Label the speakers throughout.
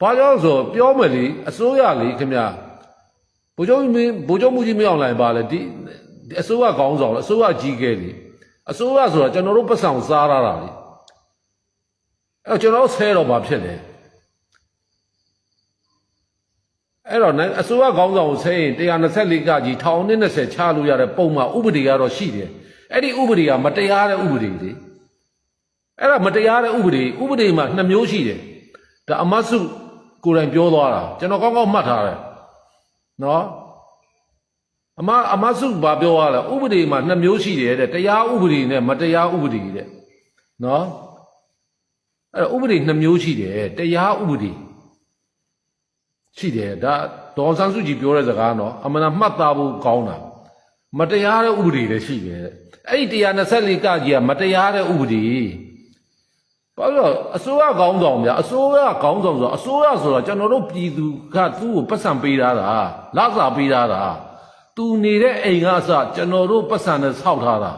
Speaker 1: ဘာကြောင့်ဆိုပြောမယ်လေအစိုးရလေခင်ဗျာဗိုလ်ချုပ်မှုကြီးမရောက်နိုင်ပါလေဒီအစိုးရခေါင်းဆောင်အစိုးရကြီးကဲလေအစိုးရဆိုတာကျွန်တော်တို့ပတ်ဆောင်စားရတာလေအဲ့ကျွန်တော်ဆဲတော့ဘာဖြစ်လဲအဲ့တော့အစိုးရခေါင်းဆောင်ကိုဆဲရင်124ကကြီး1020ချလို့ရတဲ့ပုံမှန်ဥပဒေကတော့ရှိတယ်အဲ့ဒီဥပဒေကမတရားတဲ့ဥပဒေလေအဲ့ဒါမတရားတဲ့ဥပဒေမှာ2မျိုးရှိတယ်ဒါအမတ်စုကိုယ်တိုင်ပြောသွားတာကျွန်တော်ကောင်းကောင်းမှတ်ထားတယ်နော်အမတ်စုဘာပြောရလဲဥပဒေမှာ2မျိုးရှိတယ်တဲ့တရားဥပဒေနဲ့မတရားဥပဒေတဲ့နော်အဲ့ဥပဒေ2မျိုးရှိတယ်တရားဥပဒေရှိတယ်ဒါဒေါ်ဆန်းစုကြည်ပြောတဲ့စကားနော်အမှန်မှတ်သားဖို့ကောင်းတာမတရားတဲ့ဥပဒေလည်းရှိတယ်အဲ့ဒီ124ကကြီးကမတရားတဲ့ဥပဒေဘာလို့အစိုးရကောင်းဆောင်ဗျာအစိုးရကောင်းဆောင်ဆိုအစိုးရဆိုတာကျွန်တော်တို့ပြည်သူကသူ့ကိုပတ်စံပေးထားတာလစာပေးထားတာသူနေတဲ့အိမ်ကအစကျွန်တော်တို့ပတ်စံနဲ့ဆောက်ထားတာ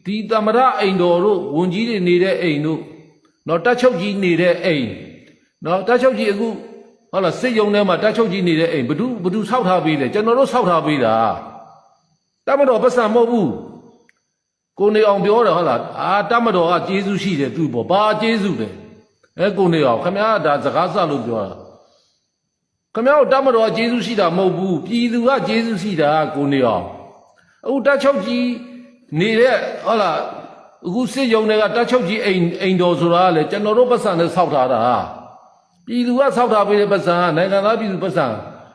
Speaker 1: ဒီသမရအိမ်တော်တို့ဝန်ကြီးတွေနေတဲ့အိမ်တို့နော်တက်ချုပ်ကြီးနေတဲ့အိမ်နော်တက်ချုပ်ကြီးအခုဟုတ်လားစစ်ရုံထဲမှာတက်ချုပ်ကြီးနေတဲ့အိမ်ဘသူဆောက်ထားပေးလဲကျွန်တော်တို့ဆောက်ထားပေးတာတမတော်ပတ်စံမဟုတ်ဘူးကိုနေအောင်ပြောတယ်ဟုတ်လားတမတော်ကကျေးဇူးရှိတယ်သူပေါ့ဘာကျေးဇူးလဲကိုနေအောင်ခင်ဗျားဒါစကားစလို့ပြောတာခင်ဗျားတို့တမတော်ကကျေးဇူးရှိတာမဟုတ်ဘူးပြည်သူကကျေးဇူးရှိတာကိုနေအောင်အခုတက်ချုပ်ကြီးနေတဲ့ဟုတ်လားအခုစစ်ရုံတွေကတက်ချုပ်ကြီးအိမ်တော်ဆိုတာလေကျွန်တော်တို့ပတ်စံနဲ့ဆောက်ထားတာပြည်သူကဆောက်ထားပေးတဲ့ပတ်စံနိုင်ငံသားပြည်သူပတ်စံ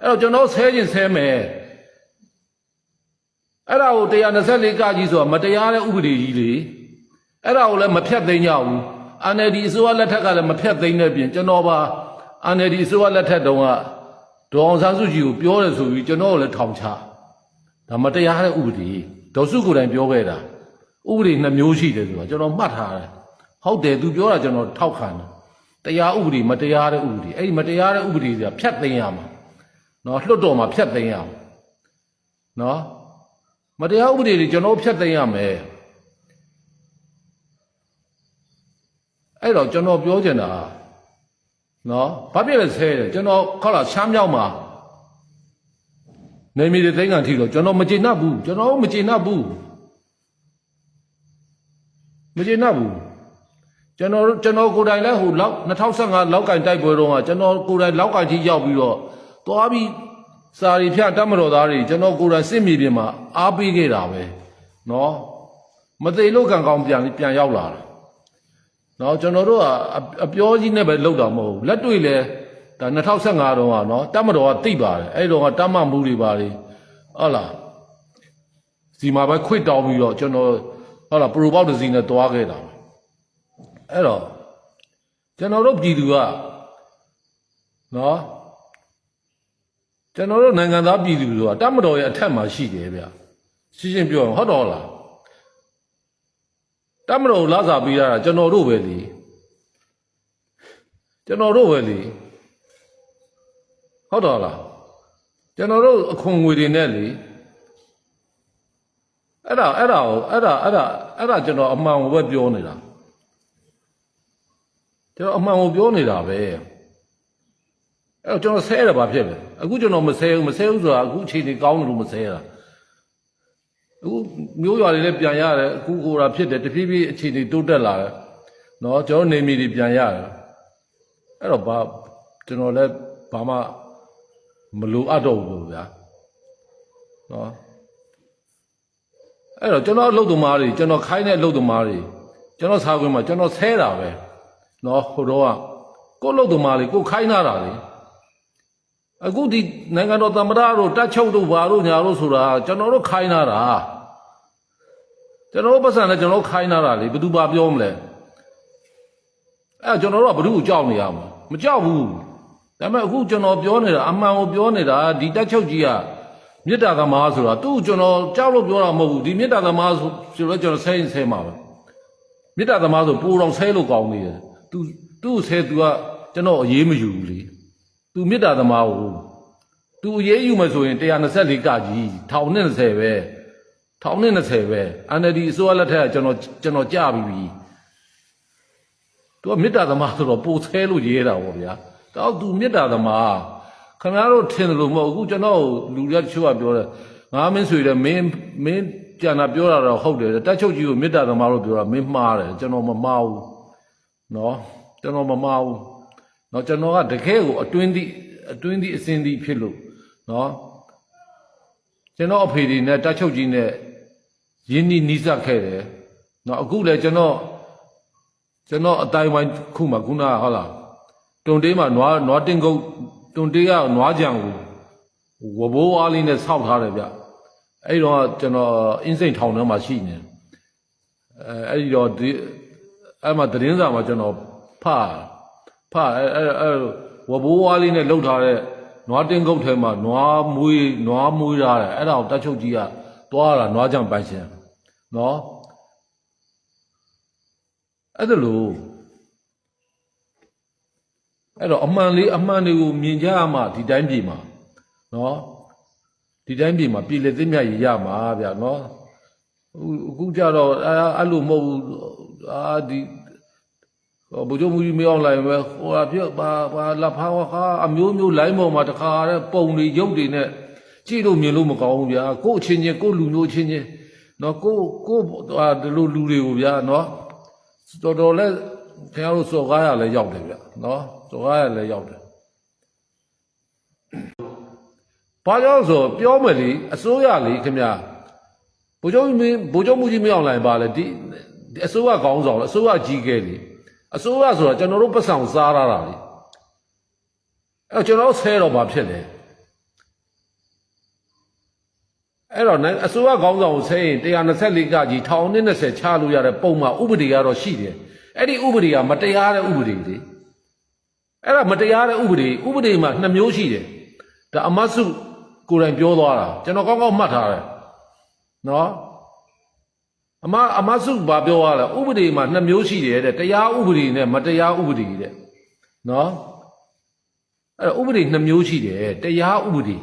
Speaker 1: အဲ့တော့ကျွန်တော်ဆဲခြင်းဆဲမယ်အဲ့ဒါကို124ကကြီးဆိုတာမတရားတဲ့ဥပဒေကြီးလေအဲ့ဒါကိုလည်းမဖြတ်သိမ်းကြဘူး NLD အစိုးရလက်ထက်ကလည်းမဖြတ်သိမ်းတဲ့ပြင်ကျွန်တော်ပါ NLD အစိုးရလက်ထက်တုန်းကဒေါ်အောင်ဆန်းစုကြည်ကိုပြောတယ်ဆိုပြီးကျွန်တော်ကိုလည်းထောင်ချဒါမတရားတဲ့ဥပဒေဒေါ်စုကိုယ်တိုင်ပြောခဲ့တာဥပဒေ2မျိုးရှိတယ်ဆိုတာကျွန်တော်မှတ်ထားတယ်ဟုတ်တယ်သူပြောတာကျွန်တော်ထောက်ခံတယ်တရားဥပဒေမတရားတဲ့ဥပဒေအဲ့ဒီမတရားတဲ့ဥပဒေဆိုတာဖြတ်သိမ်းရမှာနော်လွှတ်တော်မှာဖြတ်သိမ်းရမှာနော်မတရားဥပဒေတွေကျွန်တော်ဖြတ်သိမ်းရမယ်အဲ့တော့ကျွန်တော်ပြောချင်တာနော်ဘာဖြစ်လဲဆဲတယ်ကျွန်တော်ခေါက်လာရှမ်းမြောက်မှာနေမီတွေသိန်းကန်ထီတော့ကျွန်တော်မကျေနပ်ဘူးကျွန်တော်မကျေနပ်ဘူးကျွန်တော်ကိုယ်တိုင်လဲဟိုလောက်2015လောက်ကင်တိုက်ပွဲတော့ကကျွန်တော်ကိုယ်တိုင်လောက်ကင်ကြီးရောက်ပြီးတော့သွားပြီးစာရီဖြတ်တတ်မတော်သားတွေကျွန်တော်ကိုယ်တိုင်စစ်မြေပြင်မှာအားပေးခဲ့တာပဲနော်မသိလို့ကံကောင်းပြန်ရောက်လာတာနော်ကျွန်တော်တို့ကအပြောကြီးနဲ့ပဲလောက်တာမဟုတ်ဘူးလက်တွေ့လဲဒါ2015တုန်းကနော်တတ်မတော်ကတိတ်ပါတယ်အဲ့တော့ကတတ်မှမှုတွေပါတယ်ဟုတ်လားစီမှာပဲခွတ်တောင်းပြီးတော့ကျွန်တော်ဟုတ်လားပရိုပေါက်တစ်စီနဲ့တွားခဲ့တာအဲ့တော့ကျွန်တော်တို့ပြည်သူကနော်ကျွန်တော်တို့နိုင်ငံသားပြည်သူဆိုတာတမတော်ရဲ့အထက်မှာရှိတယ်ဗျရှင်းပြောရင်ဟုတ်တော့လားတမတော်လာစားပေးတာကျွန်တော်တို့ပဲလေဟုတ်တော့လားကျွန်တော်တို့အခွန်ငွေတွေနဲ့လေအဲ့ဒါကျွန်တော်အမှန်ကိုပဲပြောနေတာကျွန်တော်အမှန်ကိုပြောနေတာပဲအဲ့တော့ကျွန်တော်ဆဲရပါဖြစ်တယ်အခုကျွန်တော်မဆဲဘူးဆိုတာအခုအခြေအနေကောင်းတယ်လို့မဆဲတာအခုမျိုးရွာတွေလည်းပြန်ရတယ်အခုကိုယ်တာဖြစ်တယ်တဖြည်းဖြည်းအခြေအနေတိုးတက်လာတယ်နော်ကျွန်တော်နေမီတွေပြန်ရတယ်အဲ့တော့ကျွန်တော်လည်းဘာမှမလိုအပ်တော့ဘူးဗျာနော်အဲ့တော့ကျွန်တော်အလုပ်သမားတွေကျွန်တော်ခိုင်းတဲ့အလုပ်သမားတွေကျွန်တော်စာခွင့်မှာကျွန်တော်ဆဲတာပဲနော်ဟိုတော့ကကိုယ်အလုပ်သမားတွေကိုခိုင်းတာလေအခုဒီနိုင်ငံတော်သမ္မတတို့တက်ချုပ်တို့ဘာတို့ညာတို့ဆိုတာကျွန်တော်တို့ခိုင်းတာကျွန်တော်တို့ပတ်စံနဲ့ကျွန်တော်ခိုင်းတာလေဘယ်သူဘာပြောမလဲအဲ့ကျွန်တော်တို့ကဘယ်သူ့ကိုကြောက်နေရမှာမကြောက်ဘူးဒါပေမဲ့အခုကျွန်တော်ပြောနေတာအမှန်ကိုပြောနေတာဒီတက်ချုပ်ကြီးကမေတ္တာသမားဆိုတာသူ့ကျွန်တော်ကြောက်လို့ပြောတာမဟုတ်ဘူးဒီမေတ္တာသမားဆိုတော့ကျွန်တော်ဆဲမှာပဲမေတ္တာသမားဆိုပိုတော်ဆဲလို့ကောင်းနေတယ်သူ့ဆဲသူကကျွန်တော်အရေးမယူဘူးလေသူမေတ္တာသမားကိုသူအရေးယူမယ်ဆိုရင်124ကကြီး1020ပဲ1020ပဲ NLD အစိုးရလက်ထက်ကကျွန်တော်ကြပြီ သူကမေတ္တာသမားဆိုတော့ပိုဆဲလို့ရေးတာပေါ့ဗျာတော့သူမေတ္တာသမားခင်ဗျားတို့ထင်တယ်လို့မဟုတ်အခုကျွန်တော်လူရချို့ကပြောတယ်ငါမင်းဆိုရမင်းကျန်တာပြောတာတော့ဟုတ်တယ်တက်ချုပ်ကြီးကိုမေတ္တာသမားလို့ပြောတာမင်းမှားတယ်ကျွန်တော်မမှားဘူးနော်ကျွန်တော်မမှားဘူးနော်ကျွန်တော်ကတကယ်ကိုအတွင်းသည့်အစင်းသည့်ဖြစ်လို့နော်ကျွန်တော်အဖေဒီနဲ့တက်ချုပ်ကြီးနဲ့ရင်းနှီးနီးစပ်ခဲ့တယ်နော်အခုလည်းကျွန်တော်အတိုင်းဝိုင်းခုမှခုနကဟုတ်လားတွန်တေးမှာနွားတင်ကုတ်တွန်တေးကနွားကြံကိုဝဘိုးအားလေးနဲ့ဆောက်ထားတယ်ဗျအဲ့တော့ကျွန်တော်အင်းစိန်ထောင်ထဲမှာရှိနေအဲ့တော့အဲ့မှာသတင်းစာမှာကျွန်တော်ဖအဲ့ဝဘိုးအားလေးနဲ့လှုပ်ထားတဲ့နွားတင်ကုတ်ထဲမှာနွားမွေးထားတယ်အဲ့ဒါကိုတက်ချုပ်ကြီးကတွားတာနွားကြံပိုင်ရှင်နော်အဲ့ဒါလို့အဲ့တော့အမှန်တွေကိုမြင်ကြရမှာဒီတိုင်းပြည်မှာနော်ဒီတိုင်းပြည်မှာပြည်လေသိမြတ်ရမှာဗျာနော်အခုကြတော့အဲ့လိုမဟုတ်ဘူးဒီဘုရားမူကြီးမအောင်လိုက်ပဲဟိုဟာပြပါလာဖာခါအမျိုးလိုင်းပေါ်မှာတခါတဲ့ပုံတွေရုပ်တွေနဲ့ကြည့်လို့မြင်လို့မကောင်းဘူးဗျာကို့အချင်းချင်းကို့လူမျိုးချင်းချင်းနော်ကိုဒီလိုလူတွေကိုဗျာနော်တော်လဲခင်ဗျားတို့စော်ကားရလဲရောက်တယ်ဗျနော်စော်ကားရလဲရောက်တယ်ဘာကြောင့်ဆိုပြောမယ်လေအစိုးရလေခင်ဗျာဗိုလ်ချုပ်မှုကြီးမအောင်လိုက်ပါလေဒီအစိုးရကောင်းဆောင်လေအစိုးရကြီးကဲလေအစိုးရဆိုတာကျွန်တော်တို့ပတ်ဆောင်စားရတာလေအဲ့တော့ကျွန်တော်ဆဲတော့ဘာဖြစ်လဲအဲ့တော့အစိုးရကောင်းဆောင်ကိုဆဲရင်124ကကြီး1020ချလို့ရတဲ့ပုံမှန်ဥပဒေကတော့ရှိတယ်အဲ့ဒီဥပဒေကမတရားတဲ့ဥပဒေလေအဲ့ဒါမတရားတဲ့ဥပဒေမှာ2မျိုးရှိတယ်ဒါအမတ်စုကိုယ်တိုင်ပြောသွားတာကျွန်တော်ကောင်းကောင်းမှတ်ထားတယ်နော်အမတ်စုဘာပြောရလဲဥပဒေမှာ2မျိုးရှိတယ်တဲ့တရားဥပဒေနဲ့မတရားဥပဒေတဲ့နော်အဲ့ဥပဒေ2မျိုးရှိတယ်တရားဥပဒေ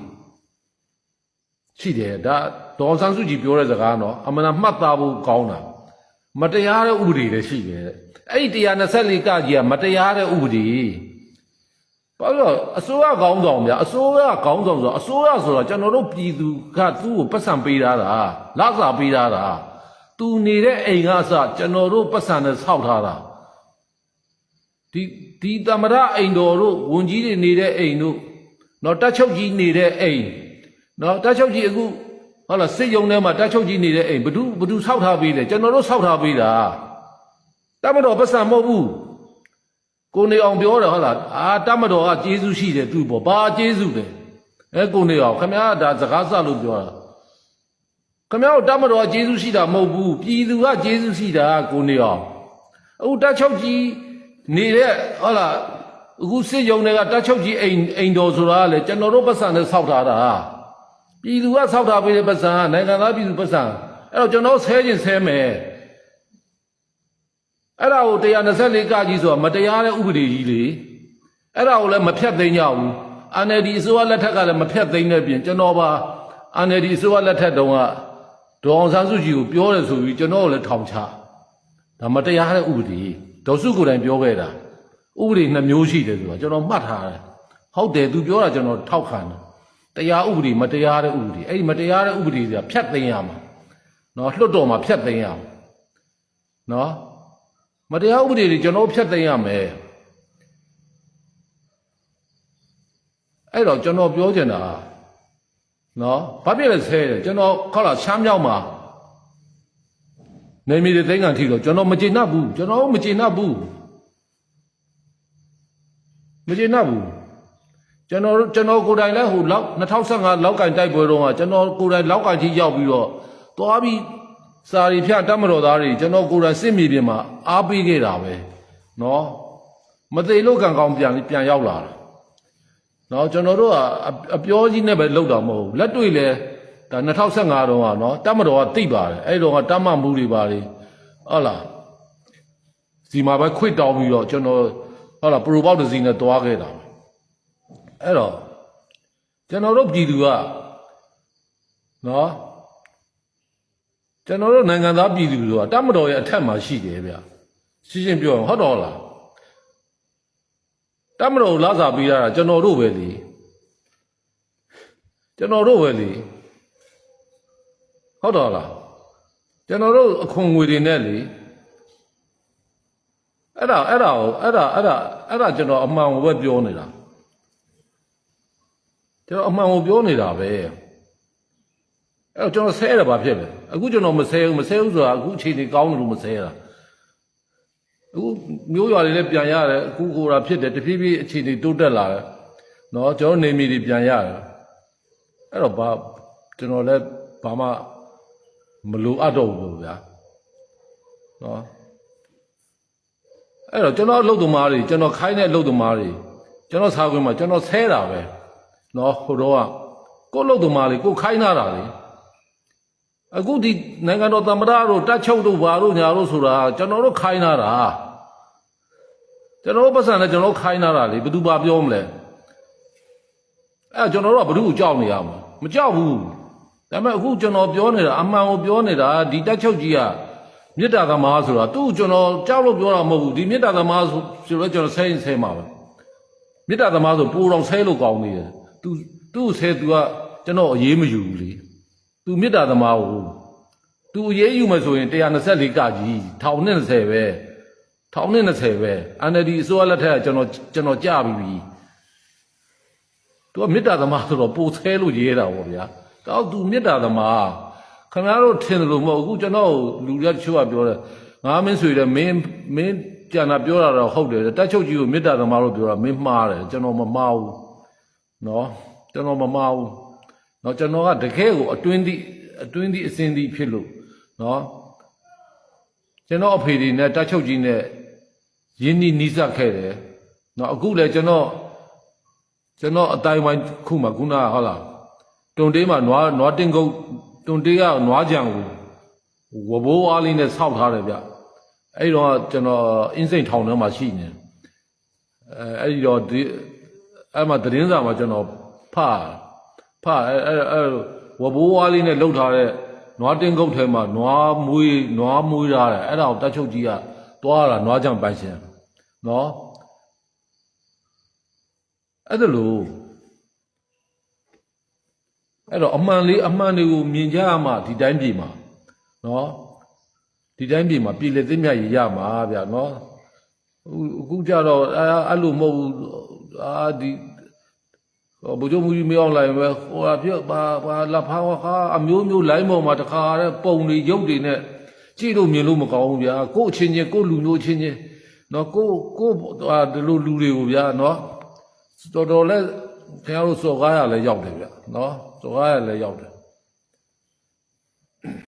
Speaker 1: ရှိတယ်ဒါဒေါ်ဆန်းစုကြည်ပြောတဲ့စကားနော်အမှန်မှတ်သားဖို့ကောင်းတာမတရားတဲ့ဥပဒေလည်းရှိတယ်အဲ့ဒီ124ကကြီးကမတရားတဲ့ဥပဒေဘာလို့အစိုးရကောင်းဆောင်ဗျာအစိုးရကောင်းဆောင်ဆိုအစိုးရဆိုတာကျွန်တော်တို့ပြည်သူကသူ့ကိုပတ်စံပေးထားတာလစာပေးထားတာသူနေတဲ့အိမ်ကအစကျွန်တော်တို့ပတ်စံနဲ့ဆောက်ထားတာဒီသမရအိမ်တော်တို့ဝန်ကြီးတွေနေတဲ့အိမ်တို့နော်တက်ချုပ်ကြီးနေတဲ့အိမ်နော်တက်ချုပ်ကြီးအခုဟုတ်လားစစ်ရုံထဲမှာတက်ချုပ်ကြီးနေတဲ့အိမ်ဘသူဆောက်ထားပေးလဲကျွန်တော်တို့ဆောက်ထားပေးတာတမတော်ပတ်စံမဟုတ်ဘူးကိုနေအောင်ပြောတယ်ဟုတ်လားတမတော်ကကျေးဇူးရှိတယ်သူ့ပေါ်ဘာကျေးဇူးလဲကိုနေအောင်ခမရဒါစကားစလို့ပြောတာခမရတမတော်ကကျေးဇူးရှိတာမဟုတ်ဘူးပြည်သူကကျေးဇူးရှိတာကိုနေအောင်အခုတက်ချုပ်ကြီးနေတဲ့ဟုတ်လားအခုစစ်ရုံတွေကတက်ချုပ်ကြီးအိမ်တော်ဆိုတာလေကျွန်တော်တို့ပတ်စံနဲ့ဆောက်ထားတာပြည်သူကဆောက်ထားပေးတဲ့ပတ်စံနိုင်ငံသားပြည်သူပတ်စံအဲ့တော့ကျွန်တော်ဆဲခြင်းဆဲမယ်အဲ့ဒါကို124ကကြီးဆိုတာမတရားတဲ့ဥပဒေကြီးလေအဲ့ဒါကိုလည်းမဖြတ်သိမ်းကြဘူး NLD အစိုးရလက်ထက်ကလည်းမဖြတ်သိမ်းတဲ့ပြင်ကျွန်တော်ပါ NLD အစိုးရလက်ထက်တုန်းကဒေါ်အောင်ဆန်းစုကြည်ကိုပြောတယ်ဆိုပြီးကျွန်တော်ကိုလည်းထောင်ချဒါမတရားတဲ့ဥပဒေဒေါ်စုကိုယ်တိုင်ပြောခဲ့တာဥပဒေ2မျိုးရှိတယ်ဆိုတာကျွန်တော်မှတ်ထားတယ်ဟုတ်တယ်သူပြောတာကျွန်တော်ထောက်ခံတယ်တရားဥပဒေမတရားတဲ့ဥပဒေအဲ့ဒီမတရားတဲ့ဥပဒေတွေကဖြတ်သိမ်းရမှာနော်လွှတ်တော်မှာဖြတ်သိမ်းရမှာနော်မတရားဥပဒေတွေကျွန်တော်ဖြတ်သိမ်းရမယ်အဲ့တော့ကျွန်တော်ပြောချင်တာနော်ဘာဖြစ်လဲဆဲတယ်ကျွန်တော်ခေါက်လာချမ်းမြောက်မှာနေမီတဲ့သိန်းကန်ထီတော့ကျွန်တော်မကျေနပ်ဘူးကျွန်တော်မကျေနပ်ဘူးကျွန်တော်ကိုယ်တိုင်လဲဟိုလောက်2015လောက်ကင်တိုက်ပွဲတော့ကကျွန်တော်ကိုယ်တိုင်လောက်ကင်ကြီးရောက်ပြီးတော့သွားပြီးစာရီဖြတ်တတ်မတော်သားတွေကျွန်တော်ကိုယ်တိုင်စစ်မြေပြင်မှာအားပေးခဲ့တာပဲနော်မသိလို့ကံကောင်းပြန်ရောက်လာတာနော်ကျွန်တော်တို့ကအပြောကြီးနဲ့ပဲလောက်တာမဟုတ်ဘူးလက်တွေ့လဲဒါ2015တုန်းကနော်တတ်မတော်ကတိပါတယ်အဲ့တော့ကတတ်မှမှုတွေပါလေဟုတ်လားစီမှာပဲခွတ်တောင်းပြီးတော့ကျွန်တော်ဟုတ်လားပရိုပေါက်တစ်စီနဲ့တွားခဲ့တာအဲ့တော့ကျွန်တော်တို့ပြည်သူကနော်ကျွန်တော်တို့နိုင်ငံသားပြည်သူဆိုတာတတ်မတော်ရဲ့အထက်မှာရှိတယ်ဗျရှင်းရှင်းပြောရင်ဟုတ်တော့လား တမတော်လာစားပြီးတာကျွန်တော်တို့ပဲလေကျွန်တော်တို့ပဲလေဟုတ်တော့လားကျွန်တော်တို့အခွန်ငွေတွေနဲ့လေအဲ့ဒါကျွန်တော်အမှန်ကိုပဲပြောနေတာကျွန်တော်အမှန်ကိုပြောနေတာပဲအဲ့တော့ကျွန်တော်ဆဲရပါဖြစ်လေအခုကျွန်တော်မဆဲဘူးဆိုတာအခုအခြေအနေကောင်းတယ်လို့မဆဲတာအခုမျိုးရွာတွေလည်းပြန်ရတယ်အခုကိုယ်တာဖြစ်တယ်တဖြည်းဖြည်းအခြေအနေတိုးတက်လာတယ်နော်ကျွန်တော်နေမီတွေပြန်ရတယ်အဲ့တော့ကျွန်တော်လည်းဘာမှမလိုအပ်တော့ဘူးဗျာနော်အဲ့တော့ကျွန်တော်အလုပ်သမားတွေကျွန်တော်ခိုင်းတဲ့အလုပ်သမားတွေကျွန်တော်စားခွင့်မှာကျွန်တော်ဆဲတာပဲနော်ဟိုတော့ကိုယ့်အလုပ်သမားတွေကိုခိုင်းတာလေအခုဒီနိုင်ငံတော်သမ္မတတို့တက်ချုပ်တို့ဘာတို့ညာတို့ဆိုတာကျွန်တော်တို့ခိုင်းတာကျွန်တော်တို့ပတ်စံနဲ့ကျွန်တော်ခိုင်းတာလေဘယ်သူပါပြောမလဲအဲ့ကျွန်တော်တို့ကဘယ်သူကိုကြောက်နေရမှာမကြောက်ဘူးဒါပေမဲ့အခုကျွန်တော်ပြောနေတာအမှန်ကိုပြောနေတာဒီတက်ချုပ်ကြီးကမေတ္တာသမားဆိုတာသူ့ကျွန်တော်ကြောက်လို့ပြောတာမဟုတ်ဘူးဒီမေတ္တာသမားဆိုတော့ကျွန်တော်ဆဲမှာပဲမေတ္တာသမားဆိုပူတော်ဆဲလို့ကောင်းနေတယ်သူ့ဆဲသူကကျွန်တော်အေးမယူဘူးလေသူမေတ္တာသမားကိုသူအေးယူမယ်ဆိုရင်124ကကြီး1020ပဲ1020ပဲ NLD အစိုးရလက်ထက်ကကျွန်တော်ကြပြီသူကမေတ္တာသမားဆိုတော့ပိုဆဲလို့ရေးတာပေါ့ဗျာတော့သူမေတ္တာသမားခင်ဗျားတို့ထင်တယ်လို့မဟုတ်အခုကျွန်တော်လူရတချို့ကပြောတယ်ငါမင်းဆွေတယ်မင်းကြံတာပြောတာတော့ဟုတ်တယ်တက်ချုပ်ကြီးကိုမေတ္တာသမားလို့ပြောတာမင်းမှားတယ်ကျွန်တော်မမှားဘူးနော်ကျွန်တော်မမှားဘူးနော်ကျွန်တော်ကတကယ်ကိုအတွင်းသည့်အစင်းသည့်ဖြစ်လို့နော်ကျွန်တော်အဖေတွေနဲ့တက်ချုပ်ကြီးနဲ့ရင်းနှီးနီးစပ်ခဲ့တယ်နော်အခုလည်းကျွန်တော်အတိုင်းဝိုင်းခုမှခုနကဟုတ်လားတွန်တေးမှာနွားတင်းကုတ်တွန်တေးကနွားကြံကိုဝဘိုးအားလေးနဲ့ဆောက်ထားတယ်ဗျအဲ့တော့ကျွန်တော်အင်းစိန်ထောင်ထဲမှာရှိနေအဲ့ဒီတော့အဲ့မှာသတင်းစာမှာကျွန်တော်ဖအဲ့ဝဘိုးအားလေးနဲ့လှုပ်ထားတဲ့နွားတင်းကုတ်ထဲမှာနွားမွေးထားတယ်အဲ့ဒါကိုတက်ချုပ်ကြီးကသွားတာနွားကြံပိုင်ရှင်နော်အဲ့ဒါလို့အဲ့တော့အမှန်တွေကိုမြင်ကြရမှဒီတိုင်းပြည်မှာနော်ဒီတိုင်းပြည်မှာပြည်လေသိမြတ်ရမှာဗျာနော်အခုကြတော့အဲ့လိုမဟုတ်ဘူးဒီဘုရားမူကြီးမအောင်လိုက်ပဲဟိုပြဘာလာဖာခါအမျိုးလိုင်းပေါ်မှာတခါတဲ့ပုံတွေရုပ်တွေနဲ့ကြည့်လို့မြင်လို့မကောင်းဘူးဗျာကို့အချင်းချင်းကို့လူမျိုးချင်းချင်းနော်ကိုဒီလိုလူတွေကိုဗျာနော်တော်လဲခင်ဗျားတို့စော်ကားရလဲရောက်တယ်ဗျာနော်စော်ကားရလဲရောက်တယ်